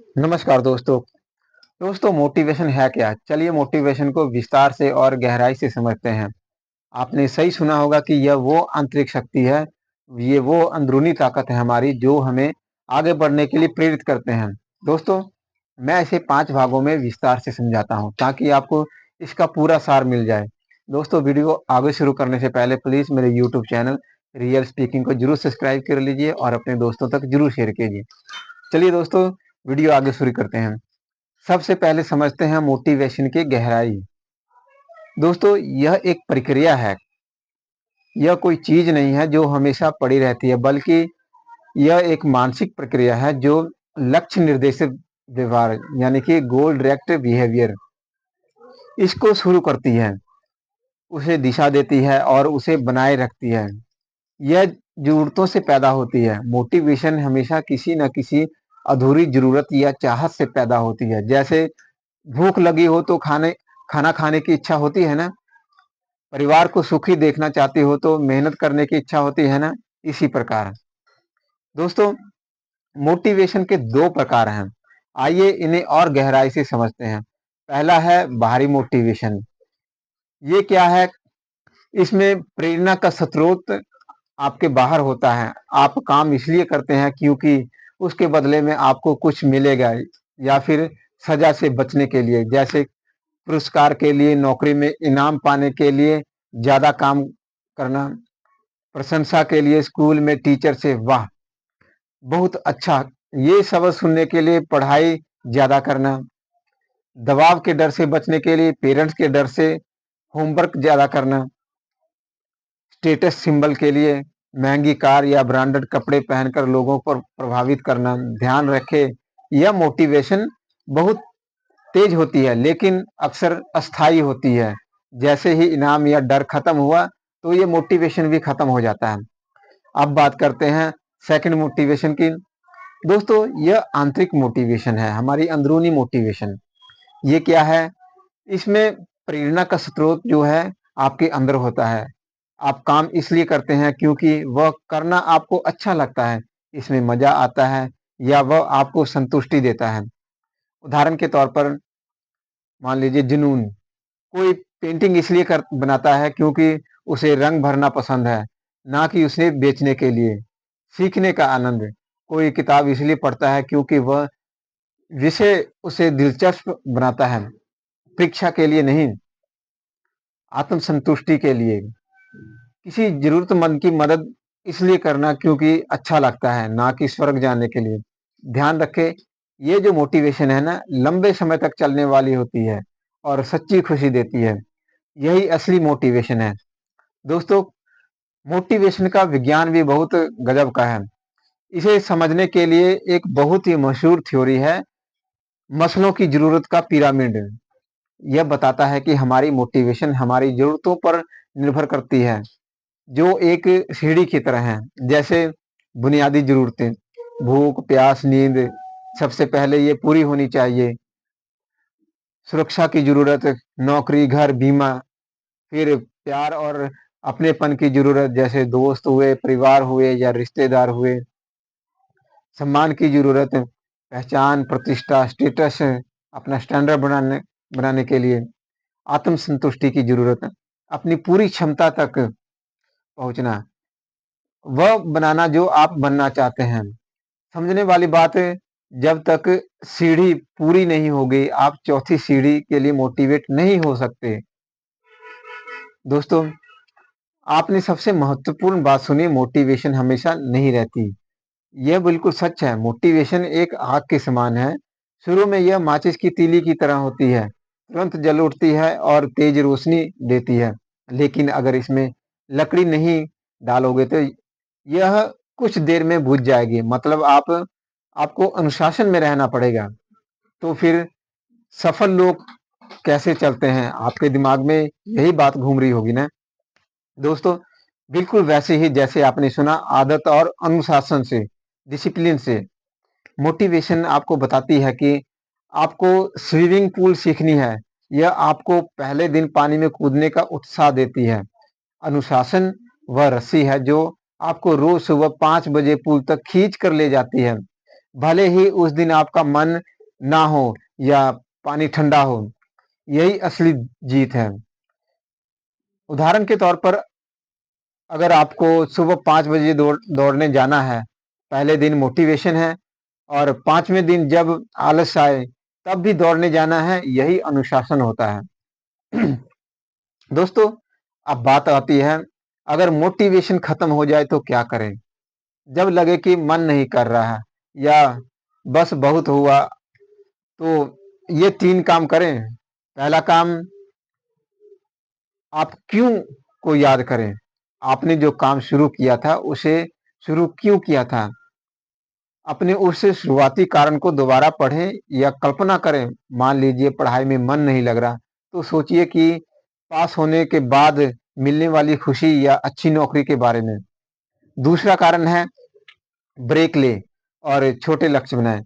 नमस्कार दोस्तों। मोटिवेशन है क्या? चलिए मोटिवेशन को विस्तार से और गहराई से समझते हैं। आपने सही सुना होगा कि यह वो आंतरिक शक्ति है, ये वो अंदरूनी ताकत है हमारी जो हमें आगे बढ़ने के लिए प्रेरित करते हैं। दोस्तों, मैं इसे 5 भागों में विस्तार से समझाता हूँ ताकि आपको इसका पूरा सार मिल जाए। दोस्तों, वीडियो को आगे शुरू करने से पहले प्लीज़ मेरे यूट्यूब चैनल रियल स्पीकिंग को ज़रूर सब्सक्राइब कर लीजिए और अपने दोस्तों तक ज़रूर शेयर कीजिए। चलिए दोस्तों, वीडियो आगे शुरू करते हैं। सबसे पहले समझते हैं मोटिवेशन की गहराई। दोस्तों, यह एक प्रक्रिया है। यह कोई चीज नहीं है जो हमेशा पड़ी रहती है, बल्कि यह एक मानसिक प्रक्रिया है जो लक्ष्य निर्देशित व्यवहार यानी कि गोल डायरेक्ट बिहेवियर इसको शुरू करती है, उसे दिशा देती है और उसे बनाए रखती है। यह जरूरतों से पैदा होती है। मोटिवेशन हमेशा किसी न किसी अधूरी जरूरत या चाहत से पैदा होती है। जैसे भूख लगी हो तो खाना खाने की इच्छा होती है ना। परिवार को सुखी देखना चाहती हो तो मेहनत करने की इच्छा होती है ना। इसी प्रकार दोस्तों, मोटिवेशन के 2 प्रकार हैं। आइए इन्हें और गहराई से समझते हैं। पहला है बाहरी मोटिवेशन। ये क्या है? इसमें प्रेरणा का स्रोत आपके बाहर होता है। आप काम इसलिए करते हैं क्योंकि उसके बदले में आपको कुछ मिलेगा, या फिर सजा से बचने के लिए, जैसे पुरस्कार के लिए, नौकरी में इनाम पाने के लिए ज्यादा काम करना, प्रशंसा के लिए स्कूल में टीचर से वाह बहुत अच्छा ये शब्द सुनने के लिए पढ़ाई ज्यादा करना, दबाव के डर से बचने के लिए पेरेंट्स के डर से होमवर्क ज्यादा करना, स्टेटस सिंबल के लिए महंगी कार या ब्रांडेड कपड़े पहनकर लोगों पर प्रभावित करना। ध्यान रखें, यह मोटिवेशन बहुत तेज होती है लेकिन अक्सर अस्थायी होती है। जैसे ही इनाम या डर खत्म हुआ तो ये मोटिवेशन भी खत्म हो जाता है। अब बात करते हैं सेकंड मोटिवेशन की। दोस्तों, यह आंतरिक मोटिवेशन है, हमारी अंदरूनी मोटिवेशन। ये क्या है? इसमें प्रेरणा का स्रोत जो है आपके अंदर होता है। आप काम इसलिए करते हैं क्योंकि वह करना आपको अच्छा लगता है, इसमें मजा आता है, या वह आपको संतुष्टि देता है। उदाहरण के तौर पर मान लीजिए जुनून। कोई पेंटिंग इसलिए कर बनाता है क्योंकि उसे रंग भरना पसंद है, ना कि उसे बेचने के लिए। सीखने का आनंद। कोई किताब इसलिए पढ़ता है क्योंकि वह विषय उसे दिलचस्प बनाता है, परीक्षा के लिए नहीं, आत्म संतुष्टि के लिए। किसी जरूरतमंद की मदद इसलिए करना क्योंकि अच्छा लगता है, ना कि स्वर्ग जाने के लिए। ध्यान रखें, ये जो मोटिवेशन है ना, लंबे समय तक चलने वाली होती है और सच्ची खुशी देती है। यही असली मोटिवेशन है। दोस्तों, मोटिवेशन का विज्ञान भी बहुत गजब का है। इसे समझने के लिए एक बहुत ही मशहूर थ्योरी है, मस्लो की जरूरत का पिरामिड। यह बताता है कि हमारी मोटिवेशन हमारी जरूरतों पर निर्भर करती है, जो एक सीढ़ी की तरह है। जैसे बुनियादी जरूरतें, भूख, प्यास, नींद, सबसे पहले ये पूरी होनी चाहिए। सुरक्षा की जरूरत, नौकरी, घर, बीमा। फिर प्यार और अपनेपन की जरूरत, जैसे दोस्त हुए, परिवार हुए या रिश्तेदार हुए। सम्मान की जरूरत, पहचान, प्रतिष्ठा, स्टेटस, अपना स्टैंडर्ड बनाने बनाने के लिए। आत्म संतुष्टि की जरूरत, अपनी पूरी क्षमता तक पहुंचना, वह बनाना जो आप बनना चाहते हैं। समझने वाली बात है, जब तक सीढ़ी पूरी नहीं होगी आप चौथी सीढ़ी के लिए मोटिवेट नहीं हो सकते। दोस्तों, आपने सबसे महत्वपूर्ण बात सुनी, मोटिवेशन हमेशा नहीं रहती। यह बिल्कुल सच है। मोटिवेशन एक आग के समान है। शुरू में यह माचिस की तीली की तरह होती है, तुरंत जल उठती है और तेज रोशनी देती है। लेकिन अगर इसमें लकड़ी नहीं डालोगे तो यह कुछ देर में बुझ जाएगी। मतलब आपको अनुशासन में रहना पड़ेगा। तो फिर सफल लोग कैसे चलते हैं? आपके दिमाग में यही बात घूम रही होगी ना। दोस्तों, बिल्कुल वैसे ही जैसे आपने सुना, आदत और अनुशासन से, डिसिप्लिन से। मोटिवेशन आपको बताती है कि आपको स्विमिंग पूल सीखनी है, यह आपको पहले दिन पानी में कूदने का उत्साह देती है। अनुशासन वह रस्सी है जो आपको रोज सुबह 5 बजे पूल तक खींच कर ले जाती है। भले ही उस दिन आपका मन ना हो या पानी ठंडा हो, यही असली जीत है। उदाहरण के तौर पर अगर आपको सुबह 5 बजे दौड़ने जाना है, पहले दिन मोटिवेशन है और 5वें दिन जब आलस आए तब भी दौड़ने जाना है, यही अनुशासन होता है। दोस्तों, अब बात आती है, अगर मोटिवेशन खत्म हो जाए तो क्या करें? जब लगे कि मन नहीं कर रहा है या बस बहुत हुआ, तो ये 3 काम करें। पहला काम, आप क्यों को याद करें। आपने जो काम शुरू किया था, उसे शुरू क्यों किया था? अपने उस शुरुआती कारण को दोबारा पढ़ें या कल्पना करें। मान लीजिए पढ़ाई में मन नहीं लग रहा, तो सोचिए कि पास होने के बाद मिलने वाली खुशी या अच्छी नौकरी के बारे में। दूसरा कारण है, ब्रेक लें और छोटे लक्ष्य बनाएं।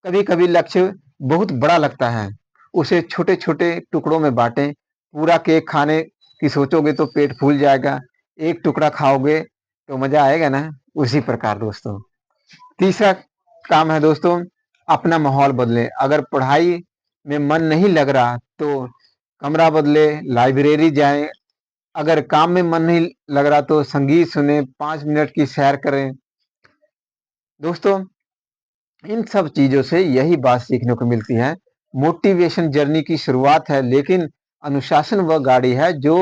कभी-कभी लक्ष्य बहुत बड़ा लगता है, उसे छोटे-छोटे टुकड़ों में बांटें। पूरा केक खाने की सोचोगे तो पेट फूल जाएगा, एक टुकड़ा खाओगे तो मजा आएगा ना। उसी प्रकार दोस्तों, तीसरा काम है दोस्तों, अपना माहौल बदलें। अगर पढ़ाई में मन नहीं लग रहा तो कमरा बदले, लाइब्रेरी जाएं। अगर काम में मन नहीं लग रहा तो संगीत सुने, 5 मिनट की सैर करें। दोस्तों, इन सब चीजों से यही बात सीखने को मिलती है, मोटिवेशन जर्नी की शुरुआत है, लेकिन अनुशासन वह गाड़ी है जो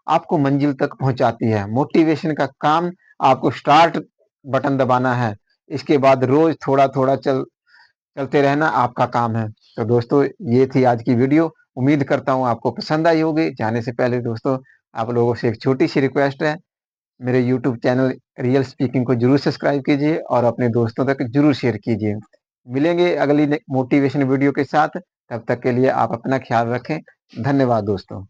आपको मंजिल तक पहुंचाती है। मोटिवेशन का काम आपको स्टार्ट बटन दबाना है, इसके बाद रोज थोड़ा थोड़ा चलते रहना आपका काम है। तो दोस्तों, ये थी आज की वीडियो। उम्मीद करता हूँ आपको पसंद आई होगी। जाने से पहले दोस्तों, आप लोगों से एक छोटी सी रिक्वेस्ट है, मेरे यूट्यूब चैनल रियल स्पीकिंग को जरूर सब्सक्राइब कीजिए और अपने दोस्तों तक जरूर शेयर कीजिए। मिलेंगे अगली मोटिवेशन वीडियो के साथ, तब तक के लिए आप अपना ख्याल रखें। धन्यवाद दोस्तों।